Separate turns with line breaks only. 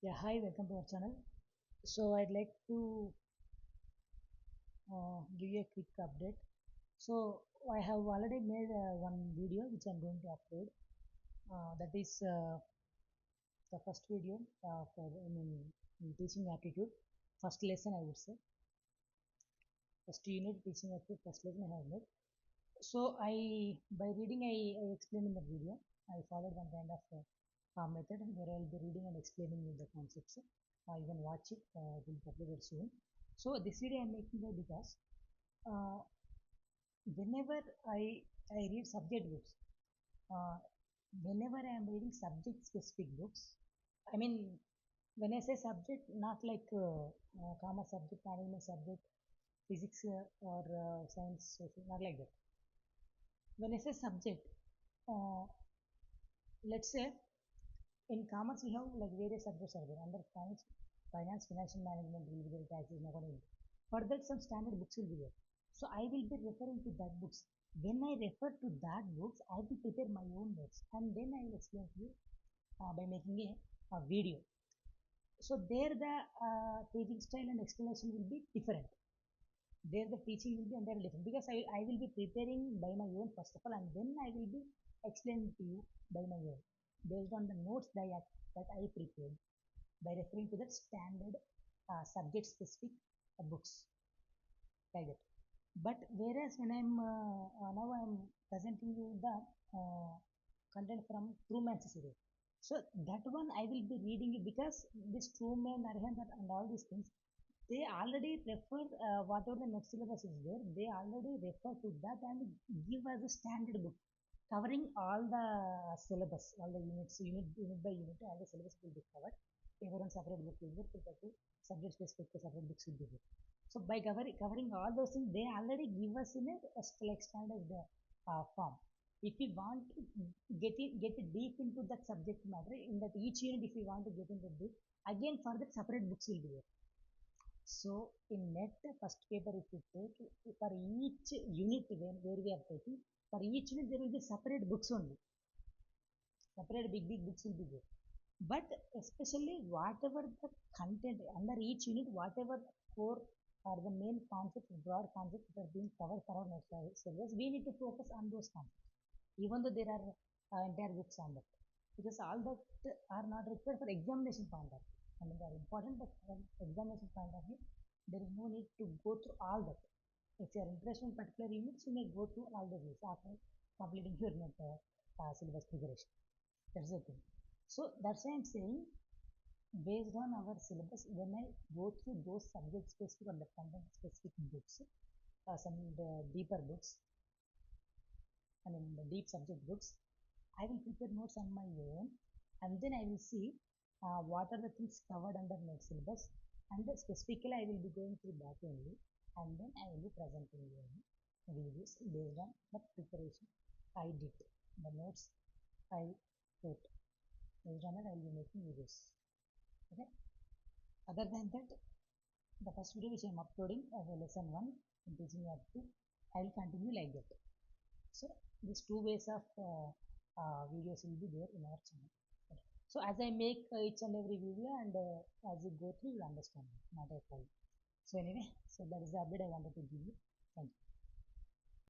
Yeah, hi, welcome to our channel. So I'd like to give you a quick update. So I have already made one video which I'm going to upload. That is the first video for in teaching aptitude, first lesson I would say, first unit teaching aptitude, first lesson I have made. So by reading I explained in the video. I followed one kind of method where I'll be reading and explaining you the concepts. You can watch it. It will be uploaded soon. So this video I'm making that because uh, whenever I read subject books, uh, whenever I am reading subject specific books, I mean when I say subject, not like commerce subject, management subject, physics or science, social, not like that. When I say subject, uh, let's say in commerce we have like various subjects are there under finance, financial management will be there, taxes, and accounting. For that some standard books will be there. So I will be referring to that books. When I refer to that books, I will prepare my own notes and then I will explain to you by making a video. So there the teaching style and explanation will be different. There the teaching will be entirely different because I will be preparing by my own first of all and then I will be explaining to you by my own based on the notes that I prepared by referring to that standard subject specific books like that. But whereas when I'm now I'm presenting you the uh, content from Truman series. So that one I will be reading it because this Truman, Arhant and all these things, they already refer whatever the next syllabus is there, they already refer to that and give us a standard book covering all the syllabus, all the units, unit by unit, all the syllabus will be covered. Every one separate book will be prepared to subject specific separate books will be there. So by covering all those things, they already give us in a like standard form. If we want to get deep into that subject matter, in that each unit, if we want to get into deep, again for that separate books will be there. So in NET first paper, if you take for each unit where we are taking, for each unit there will be separate books only. Separate big books will be there. But especially whatever the content under each unit, whatever the core or the main concepts, broad concepts that are being covered for our next syllabus, we need to focus on those concepts. Even though there are entire books on that. Because all that are not required for examination point of view. I mean, they are important, but from examination point of view, there is no need to go through all that. If you are interested in particular units, you may go through all the units after completing your NET syllabus preparation. That's the thing. So that's why I'm saying, based on our syllabus, when I go through those subject specific or the content specific books, some the deeper books, I mean the deep subject books, I will prepare notes on my own and then I will see what are the things covered under next syllabus and specifically I will be going through that only and then I will be presenting you videos based on the preparation I did, the notes I wrote. Based on that I will be making videos. Okay. Other than that, the first video which I am uploading as a lesson 1 in teaching aptitude, I will continue like that. So these two ways of videos will be there in our channel. Okay. So as I make each and every video and as you go through, you will understand, not a problem. So anyway, so that is the update I wanted to give you. Thank you.